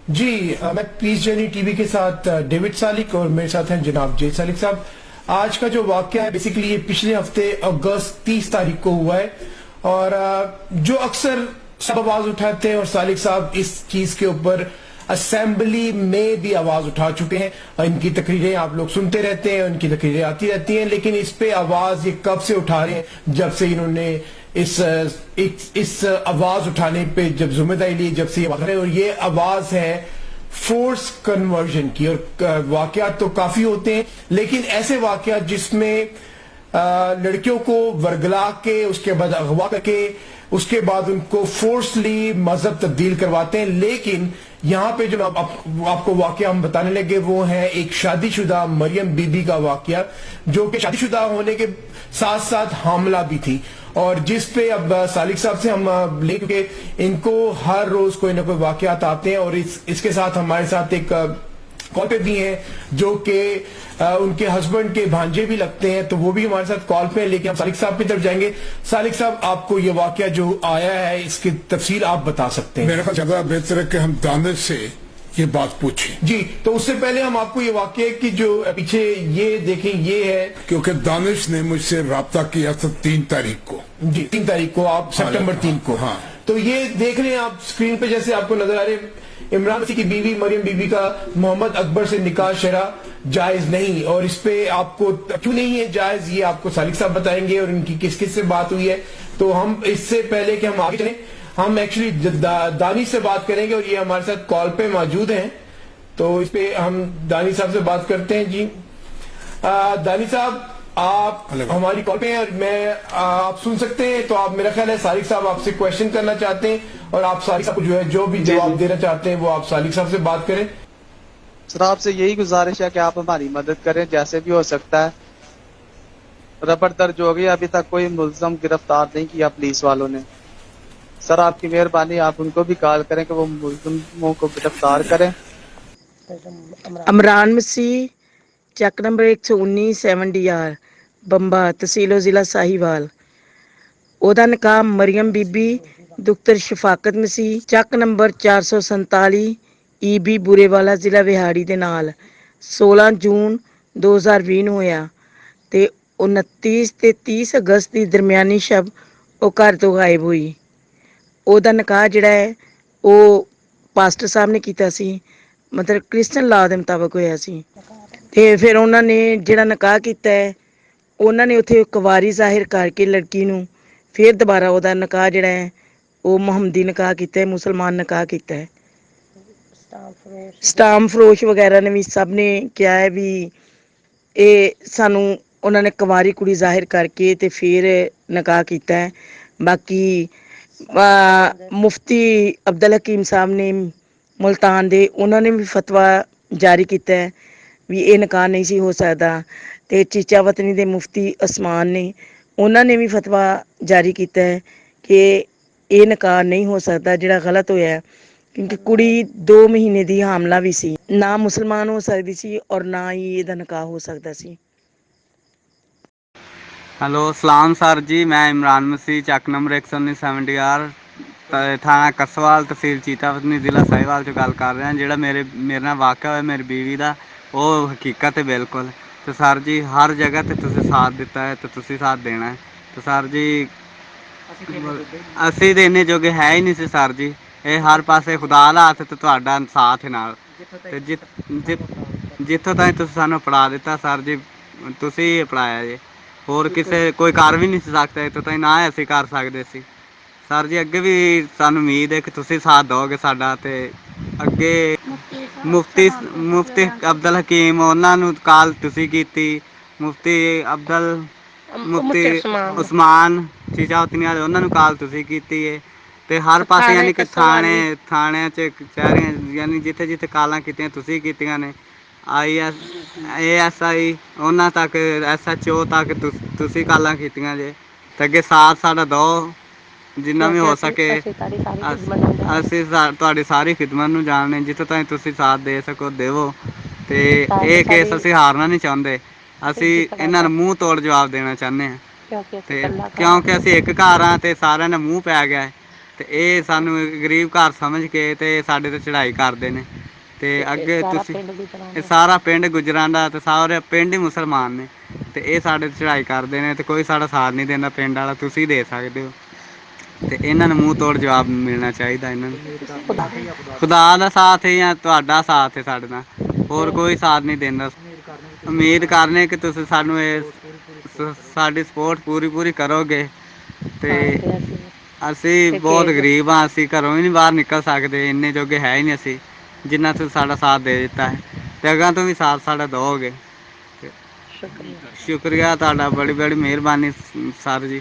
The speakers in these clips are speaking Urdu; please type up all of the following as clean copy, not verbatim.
جی میں پیس جرنی ٹی وی کے ساتھ ڈیوڈ سالک اور میرے ساتھ ہیں جناب جے سالک صاحب. آج کا جو واقعہ ہے بیسیکلی یہ پچھلے ہفتے اگست 30 تاریخ کو ہوا ہے. اور جو اکثر سب آواز اٹھاتے ہیں اور سالک صاحب اس چیز کے اوپر اسمبلی میں بھی آواز اٹھا چکے ہیں. ان کی تقریریں آپ لوگ سنتے رہتے ہیں, ان کی تقریریں آتی رہتی ہیں, لیکن اس پہ آواز یہ کب سے اٹھا رہے ہیں؟ جب سے انہوں نے اس آواز اٹھانے پہ جب ذمہ داری لی, جب سے یہ واقع ہے. اور یہ آواز ہے فورس کنورژن کی. اور واقعات تو کافی ہوتے ہیں, لیکن ایسے واقعات جس میں لڑکیوں کو ورگلا کے, اس کے بعد اغوا کر کے, اس کے بعد ان کو فورسلی مذہب تبدیل کرواتے ہیں. لیکن یہاں پہ جو آپ کو واقعہ ہم بتانے لگے وہ ہے ایک شادی شدہ مریم بی بی کا واقعہ, جو کہ شادی شدہ ہونے کے ساتھ ساتھ حاملہ بھی تھی. اور جس پہ اب سالک صاحب سے ہم لے, کیونکہ ان کو ہر روز کوئی نہ کوئی واقعات آتے ہیں. اور اس کے ساتھ ہمارے ساتھ ایک کال پہ بھی ہیں جو کہ ان کے ہسبینڈ کے بھانجے بھی لگتے ہیں, تو وہ بھی ہمارے ساتھ کال پہ ہیں. لیکن ہم سالک صاحب کی طرف جائیں گے. سالک صاحب, آپ کو یہ واقعہ جو آیا ہے اس کی تفصیل آپ بتا سکتے ہیں؟ میرے خیال زیادہ بہتر ہے کہ ہم دانش سے یہ بات پوچھیں. جی, تو اس سے پہلے ہم آپ کو یہ واقعہ کی جو پیچھے یہ دیکھیں یہ ہے, کیونکہ دانش نے مجھ سے رابطہ کیا تھا 3 تاریخ کو. جی 3 تاریخ کو, آپ سپٹمبر 3 کو. ہاں, تو یہ دیکھ رہے ہیں آپ اسکرین پہ, جیسے آپ کو نظر آ رہے عمران مسیح کی بیوی مریم بی بی کا محمد اکبر سے نکاح شرع جائز نہیں. اور اس پہ آپ کو کیوں نہیں ہے جائز, یہ آپ کو سالک صاحب بتائیں گے, اور ان کی کس کس سے بات ہوئی ہے. تو ہم اس سے پہلے کہ ہم آگے چلیں, ہم ایکچولی دانی سے بات کریں گے, اور یہ ہمارے ساتھ کال پہ موجود ہیں. تو اس پہ ہم دانی صاحب سے بات کرتے ہیں. جی دانی صاحب, آپ ہماری کال پہ ہیں اور آپ سن سکتے ہیں. تو آپ, میرا خیال ہے سالک صاحب آپ سے کوشچن کرنا چاہتے ہیں, اور آپ سالک صاحب کو جو بھی جواب دینا چاہتے ہیں وہ آپ سالک صاحب سے بات کریں. سر آپ سے یہی گزارش ہے کہ آپ ہماری مدد کریں جیسے بھی ہو سکتا ہے. رپٹ درج ہو گئی, ابھی تک کوئی ملزم گرفتار نہیں کیا پولیس والوں نے. سر آپ کی مہربانی, آپ ان کو بھی کال کریں کہ وہ ملزموں کو گرفتار کریں. عمران مسیح, چک نمبر 119 7DR, ਬੰਬਾ, ਤਹਿਸੀਲ ਜ਼ਿਲ੍ਹਾ ਸਾਹੀਵਾਲ. ਉਹਦਾ ਨਕਾਮ ਮਰੀਮ ਬੀਬੀ ਦੁਖਤਰ ਸ਼ਫਾਕਤ ਮਸੀਹ, ਚੱਕ ਨੰਬਰ 447 EB ਬੂਰੇਵਾਲਾ, ਜ਼ਿਲ੍ਹਾ ਵਿਹਾੜੀ ਦੇ ਨਾਲ 16 ਜੂਨ 2020 ਨੂੰ ਹੋਇਆ. ਤੇ 29 ਤੇ 30 ਅਗਸਤ ਦੀ ਦਰਮਿਆਨੀ ਸ਼ਬ ਉਹ ਘਰ ਤੋਂ ਗਾਇਬ ਹੋਈ. ਉਹਦਾ ਨਕਾਹ ਜਿਹੜਾ ਹੈ ਉਹ ਪਾਸਟਰ ਸਾਹਿਬ ਨੇ ਕੀਤਾ ਸੀ, ਮਤਲਬ ਕ੍ਰਿਸਚਨ ਲਾ ਦੇ ਮੁਤਾਬਕ ਹੋਇਆ ਸੀ. ਤੇ ਫਿਰ ਉਹਨਾਂ ਨੇ ਜਿਹੜਾ ਨਕਾਹ ਕੀਤਾ ਹੈ, ਉਹਨਾਂ ਨੇ ਉੱਥੇ ਕੁਵਾਰੀ ਜ਼ਾਹਿਰ ਕਰਕੇ ਲੜਕੀ ਨੂੰ ਫਿਰ ਦੁਬਾਰਾ ਉਹਦਾ ਨਕਾਹ ਜਿਹੜਾ ਹੈ ਉਹ ਮੁਹੰਮਦੀ ਨਕਾਹ ਕੀਤਾ ਹੈ, ਮੁਸਲਮਾਨ ਨਕਾਹ ਕੀਤਾ ਹੈ. ਸਟਾਮ ਫਰੋਸ਼ ਵਗੈਰਾ ਨੇ ਵੀ ਸਭ ਨੇ ਕਿਹਾ ਹੈ ਵੀ ਇਹ ਸਾਨੂੰ ਉਹਨਾਂ ਨੇ ਕੁਵਾਰੀ ਕੁੜੀ ਜ਼ਾਹਿਰ ਕਰਕੇ ਤੇ ਫਿਰ ਨਕਾਹ ਕੀਤਾ ਹੈ. ਬਾਕੀ ਮੁਫਤੀ ਅਬਦੁਲ ਹਕੀਮ ਸਾਹਿਬ ਨੇ ਮੁਲਤਾਨ ਦੇ, ਉਹਨਾਂ ਨੇ ਵੀ ਫਤਵਾ ਜਾਰੀ ਕੀਤਾ ਹੈ ਵੀ ਇਹ ਨਕਾਹ ਨਹੀਂ ਸੀ ਹੋ ਸਕਦਾ. ਤੇ ਚੀਚਾ ਵਤਨੀ ਦੇ ਮੁਫਤੀ ਉਸਮਾਨ ਨੇ, ਉਹਨਾਂ ਨੇ ਵੀ ਫਤਵਾ ਜਾਰੀ ਕੀਤਾ ਹੈ ਕਿ ਇਹ ਨਕਾਹ ਨਹੀਂ ਹੋ ਸਕਦਾ, ਜਿਹੜਾ ਗਲਤ ਹੋਇਆ. ਕਿਉਂਕਿ ਕੁੜੀ 2 ਮਹੀਨੇ ਦੀ ਹਾਮਲਾ ਵੀ ਸੀ, ਨਾ ਮੁਸਲਮਾਨ ਹੋ ਸਕਦੀ ਸੀ ਔਰ ਨਾ ਹੀ ਇਹਦਾ ਨਕਾਹ ਹੋ ਸਕਦਾ ਸੀ. ਹੈਲੋ, ਸਲਾਮ ਸਰ ਜੀ, ਮੈਂ ਇਮਰਾਨ ਮਸੀਹ, ਚੱਕ ਨੰਬਰ 119 70R, ਥਾਣਾ ਕਸਵਾਲ, ਤਹਿਸੀਲ ਚੀਤਾਵਤਨੀ, ਜ਼ਿਲ੍ਹਾ ਸਾਹੀਵਾਲ 'ਚੋਂ ਗੱਲ ਕਰ ਰਿਹਾ. ਜਿਹੜਾ ਮੇਰੇ ਨਾਲ ਵਾਕਿਆ ਹੋਇਆ ਮੇਰੀ ਬੀਵੀ ਦਾ, ਉਹ ਹਕੀਕਤ ਹੈ ਬਿਲਕੁਲ. ਅਤੇ ਸਰ ਜੀ ਹਰ ਜਗ੍ਹਾ 'ਤੇ ਤੁਸੀਂ ਸਾਥ ਦਿੱਤਾ ਹੈ ਅਤੇ ਤੁਸੀਂ ਸਾਥ ਦੇਣਾ ਹੈ. ਅਤੇ ਸਰ ਜੀ ਅਸੀਂ ਤਾਂ ਇੰਨੇ ਜੋਗੇ ਹੈ ਹੀ ਨਹੀਂ ਸੀ ਸਰ ਜੀ. ਇਹ ਹਰ ਪਾਸੇ ਖੁਦਾ ਦਾ ਹੱਥ ਅਤੇ ਤੁਹਾਡਾ ਸਾਥ ਨਾਲ. ਅਤੇ ਜਿੱਥੋਂ ਤਾਈਂ ਤੁਸੀਂ ਸਾਨੂੰ ਪੜ੍ਹਾ ਦਿੱਤਾ ਸਰ ਜੀ, ਤੁਸੀਂ ਹੀ ਪੜ੍ਹਾਇਆ ਜੀ. ਹੋਰ ਕਿਸੇ ਕੋਈ ਕਰ ਵੀ ਨਹੀਂ ਸੀ ਸਕਦਾ ਇੱਥੋਂ ਤਾਈਂ, ਨਾ ਅਸੀਂ ਕਰ ਸਕਦੇ ਸੀ ਸਰ ਜੀ. ਅੱਗੇ ਵੀ ਸਾਨੂੰ ਉਮੀਦ ਹੈ ਕਿ ਤੁਸੀਂ ਸਾਥ ਦਿਓਗੇ ਸਾਡਾ. ਅਤੇ ਅੱਗੇ ਮੁਫਤੀ ਅਬਦੁਲ ਹਕੀਮ, ਉਹਨਾਂ ਨੂੰ ਕਾਲ ਤੁਸੀਂ ਕੀਤੀ. ਮੁਫਤੀ ਉਸਮਾਨ ਚੀਚਾਵਤਨੀ ਵਾਲੇ, ਉਹਨਾਂ ਨੂੰ ਕਾਲ ਤੁਸੀਂ ਕੀਤੀ ਹੈ. ਅਤੇ ਹਰ ਪਾਸੇ ਯਾਨੀ ਕਿ ਥਾਣਿਆਂ 'ਚ, ਕਚਹਿਰੀਆਂ, ਯਾਨੀ ਜਿੱਥੇ ਜਿੱਥੇ ਕਾਲਾਂ ਕੀਤੀਆਂ ਤੁਸੀਂ ਕੀਤੀਆਂ ਨੇ. ASI ਉਹਨਾਂ ਤੱਕ, SHO ਤੱਕ ਤੁਸੀਂ ਕਾਲਾਂ ਕੀਤੀਆਂ ਜੇ. ਅਤੇ ਅੱਗੇ ਸਾਥ ਸਾਡਾ ਦਿਓ ਜਿੰਨਾ ਵੀ ਹੋ ਸਕੇ. ਅਸੀਂ ਤੁਹਾਡੀ ਸਾਰੀ ਖਿਦਮਤ ਨੂੰ ਜਾਣਦੇ, ਜਿੱਥੋਂ ਤਾਈਂ ਤੁਸੀਂ ਸਾਥ ਦੇ ਸਕੋ ਦੇਵੋ. ਅਤੇ ਇਹ ਕੇਸ ਅਸੀਂ ਹਾਰਨਾ ਨਹੀਂ ਚਾਹੁੰਦੇ. ਅਸੀਂ ਇਹਨਾਂ ਨੂੰ ਮੂੰਹ ਤੋੜ ਜਵਾਬ ਦੇਣਾ ਚਾਹੁੰਦੇ ਹਾਂ, ਅਤੇ ਕਿਉਂਕਿ ਅਸੀਂ ਇੱਕ ਘਰ ਹਾਂ ਅਤੇ ਸਾਰਿਆਂ ਦਾ ਮੂੰਹ ਪੈ ਗਿਆ ਹੈ. ਤੇ ਇਹ ਸਾਨੂੰ ਗਰੀਬ ਘਰ ਸਮਝ ਕੇ ਤੇ ਸਾਡੇ ਤੇ ਚੜ੍ਹਾਈ ਕਰਦੇ ਨੇ। ਤੇ ਅੱਗੇ ਤੁਸੀਂ ਇਹ ਸਾਰਾ ਪਿੰਡ ਗੁੱਜਰਾਂ ਦਾ ਤੇ ਸਾਰੇ ਪਿੰਡ ਹੀ ਮੁਸਲਮਾਨ ਨੇ ਤੇ ਇਹ ਸਾਡੇ ਤੇ ਚੜ੍ਹਾਈ ਕਰਦੇ ਨੇ ਤੇ ਕੋਈ ਸਾਡਾ ਸਾਥ ਨਹੀਂ ਦਿੰਦਾ ਪਿੰਡ ਵਾਲਾ। ਤੁਸੀਂ ਦੇ ਸਕਦੇ ਹੋ ਤੇ ਇਹਨਾਂ ਨੂੰ ਮੂੰਹ ਤੋੜ ਜਵਾਬ ਮਿਲਣਾ ਚਾਹੀਦਾ ਇਹਨਾਂ ਨੂੰ। ਖੁਦਾ ਦਾ ਸਾਥ ਹੈ ਜਾਂ ਤੁਹਾਡਾ ਸਾਥ ਹੈ ਸਾਡੇ ਨਾਲ, ਹੋਰ ਕੋਈ ਸਾਥ ਨਹੀਂ ਦਿੰਦਾ। ਉਮੀਦ ਕਰਨੇ ਕਿ ਤੁਸੀਂ ਸਾਨੂੰ ਇਹ ਸਾਡੀ ਸਪੋਰਟ ਪੂਰੀ ਕਰੋਗੇ। ਤੇ ਅਸੀਂ ਬਹੁਤ ਗਰੀਬ ਹਾਂ, ਅਸੀਂ ਘਰੋਂ ਵੀ ਨਹੀਂ ਬਾਹਰ ਨਿਕਲ ਸਕਦੇ, ਇੰਨੇ ਜੋਗੇ ਹੈ ਹੀ ਨਹੀਂ ਅਸੀਂ ਜਿੰਨਾ ਤੁਸੀਂ ਸਾਡਾ ਸਾਥ ਦੇ ਦਿੱਤਾ ਹੈ ਤੇ ਅੱਗਾਂ ਤੋਂ ਵੀ ਸਾਥ ਸਾਡਾ ਦਿਓਗੇ। ਸ਼ੁਕਰੀਆ ਤੁਹਾਡਾ, ਬੜੀ ਮਿਹਰਬਾਨੀ ਸਰ ਜੀ।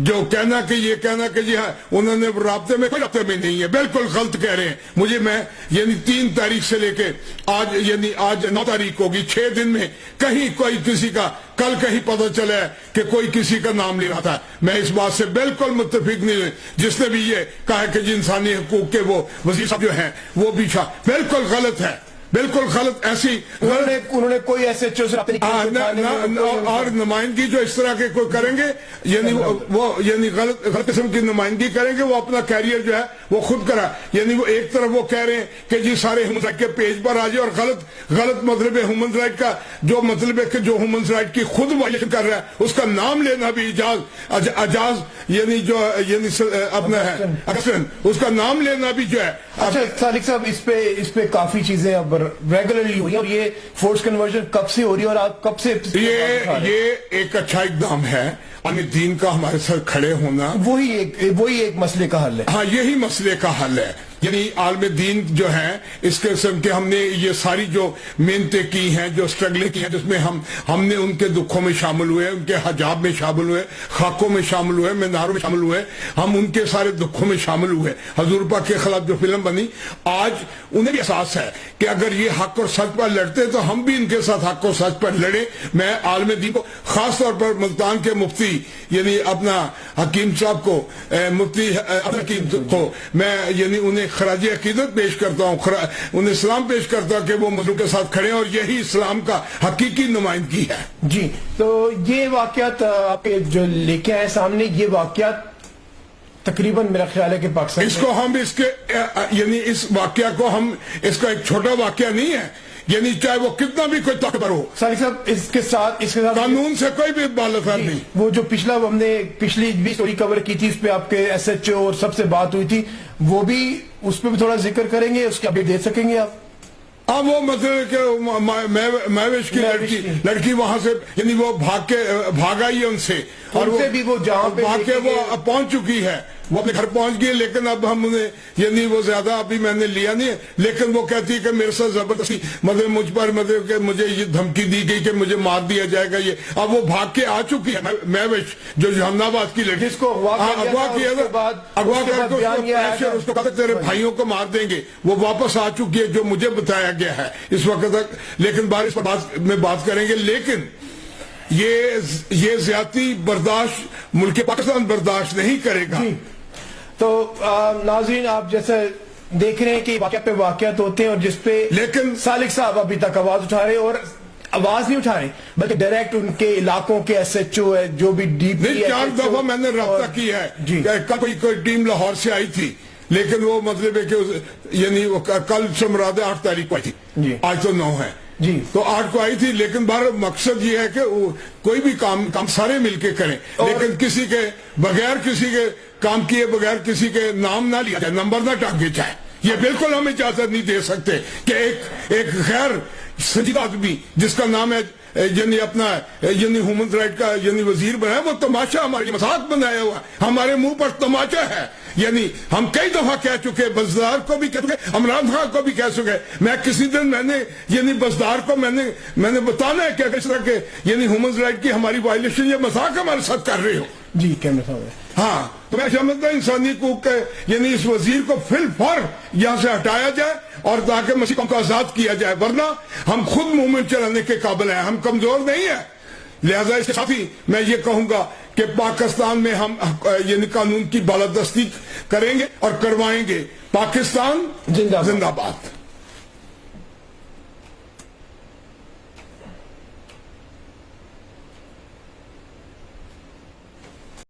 جو کہنا کہ یہ کہنا کہ جی ہاں انہوں نے رابطے میں کوئی رابطے میں نہیں ہے، بالکل غلط کہہ رہے ہیں. مجھے میں یعنی 3 تاریخ سے لے کے آج یعنی آج 9 تاریخ ہوگی، 6 دن میں کہیں کوئی کسی کا کل کہیں پتہ چلا ہے کہ کوئی کسی کا نام لے رہا تھا. میں اس بات سے بالکل متفق نہیں ہوں. جس نے بھی یہ کہا کہ جی انسانی حقوق کے وہ وزیر صاحب جو ہیں وہ بھی بالکل غلط ہے، بالکل غلط. ایسی انہوں نے کوئی ایسے ایچ او سے رابطے نہیں کیا اور نمائندگی جو اس طرح کے کوئی کریں گے یعنی وہ یعنی غلط قسم کی نمائندگی کریں گے. وہ اپنا کیریئر جو ہے وہ خود کرا. یعنی وہ ایک طرف وہ کہہ رہے ہیں کہ جی سارے ہیومن رائٹ کے پیج پر آ جائے، اور غلط مطلب ہے ہیومن رائٹ کا، جو مطلب ہے کہ جو ہیومن رائٹ کی خود وائلیشن کر رہا ہے اس کا نام لینا بھی اجاز یعنی جو یعنی اپنا ہے اس کا نام لینا بھی جو ہے. اچھا سالک صاحب، اس پہ کافی چیزیں اب ریگولرلی ہو رہی ہے، اور یہ فورس کنورژن کب سے ہو رہی ہے اور آپ کب سے یہ ایک اچھا اقدام ہے. ہمیں دین کا ہمارے ساتھ کھڑے ہونا وہی ایک مسئلے کا حل ہے. ہاں یہی مسئلے کا حل ہے. یعنی عالم دین جو ہے اس قسم کے ہم نے یہ ساری جو محنتیں کی ہیں، جو اسٹرگلیں کی ہیں، جس میں ہم نے ان کے دکھوں میں شامل ہوئے، ان کے حجاب میں شامل ہوئے، خاکوں میں شامل ہوئے، میناروں میں شامل ہوئے، ہم ان کے سارے دکھوں میں شامل ہوئے. حضور پاک کے خلاف جو فلم بنی، آج انہیں بھی احساس ہے کہ اگر یہ حق اور سچ پر لڑتے تو ہم بھی ان کے ساتھ حق اور سچ پر لڑیں. میں عالم دین کو خاص طور پر ملتان کے مفتی یعنی اپنا حکیم صاحب کو، مفتی حکیم کو میں یعنی انہیں خراج عقیدت پیش کرتا ہوں، انہیں اسلام پیش کرتا ہوں کہ وہ مظلوم کے ساتھ کھڑے ہیں، اور یہی اسلام کا حقیقی نمائندگی ہے. جی تو یہ واقعات آپ جو لے کے آئے سامنے، یہ واقعات تقریباً میرا خیال ہے کہ پاکستان اس کو ہم یعنی اس واقعہ کو ہم اس کا ایک چھوٹا واقعہ نہیں ہے، یعنی چاہے وہ کتنا بھی کوئی طاقتور ہو. سالک صاحب اس کے ساتھ قانون سے کوئی بھی بالفعل نہیں. وہ جو ہم نے پچھلی بھی سٹوری کور کی تھی، اس پہ آپ کے ایس ایچ او اور سب سے بات ہوئی تھی، وہ بھی اس پہ بھی تھوڑا ذکر کریں گے، اس کی اپڈیٹ دے سکیں گے آپ؟ ہاں وہ مطلب کہ میوش کی لڑکی وہاں سے یعنی وہ بھاگ آئی ہے ان سے، اور وہ جہاں پہ بھاگ کے وہ پہنچ چکی ہے، وہ اپنے گھر پہنچ گئی. لیکن اب ہم انہیں یعنی وہ زیادہ ابھی میں نے لیا نہیں ہے، لیکن وہ کہتی ہے کہ میرے ساتھ زبردستی مطلب مجھ پر مطلب کہ مجھے یہ دھمکی دی گئی کہ مجھے مار دیا جائے گا. یہ اب وہ بھاگ کے آ چکی ہے میوش، جو جہان آباد کی لڑکی، جس کو اغوا کیا اغوا کر کے اس کو کہتے تیرے بھائیوں کو مار دیں گے. وہ واپس آ چکی ہے جو مجھے بتایا گیا ہے اس وقت تک. لیکن بارش پر میں بات کریں گے. لیکن یہ زیادتی برداشت ملک پاکستان برداشت نہیں کرے گا. تو ناظرین، آپ جیسے دیکھ رہے ہیں کہ واقعہ پہ واقعات ہوتے ہیں، اور جس پہ لیکن سالک صاحب ابھی تک آواز اٹھا رہے، اور آواز نہیں اٹھا رہے بلکہ ڈائریکٹ ان کے علاقوں کے ایس ایچ او ہے جو بھی ڈیپ 4 دفعہ میں نے رابطہ کی ہے. کوئی ٹیم لاہور سے آئی تھی، لیکن وہ مطلب ہے کہ یعنی کل سے مراد 8 تاریخ کو آئی تھی، آج تو 9 ہے جی، تو 8 کو آئی تھی. لیکن بار مقصد یہ ہے کہ کوئی بھی کام سارے مل کے کریں، لیکن کسی کے بغیر کسی کے کام کیے بغیر کسی کے نام نہ لیا جائے، نمبر نہ ٹانگے جائے. یہ بالکل ہم اجازت نہیں دے سکتے کہ ایک غیر سنجیدہ آدمی جس کا نام ہے یعنی اپنا یعنی ہیومن رائٹ کا یعنی وزیر بنایا، وہ تماشا ہمارے مذاق بنایا ہوا، ہمارے منہ پر تماشا ہے. یعنی ہم کئی دفعہ کہہ چکے، بزدار کو بھی کہہ چکے، عمران خان کو بھی کہہ چکے. میں کسی دن میں نے یعنی بزدار کو میں نے بتانا ہے کہ اس طرح کے یعنی ہیومن رائٹ کی ہماری وائلیشن، یہ مذاق ہمارے ساتھ کر رہے ہو. جی کیمرہ صاحب. ہاں تو میں سمجھتا ہوں انسانی حقوق کے یعنی اس وزیر کو فی الفور یہاں سے ہٹایا جائے، اور تاکہ مسیح کو آزاد کیا جائے، ورنہ ہم خود موومنٹ چلانے کے قابل ہیں، ہم کمزور نہیں ہیں. لہذا اس کے ساتھ ہی میں یہ کہوں گا کہ پاکستان میں ہم یعنی قانون کی بالادستی کریں گے اور کروائیں گے. پاکستان زندہ باد.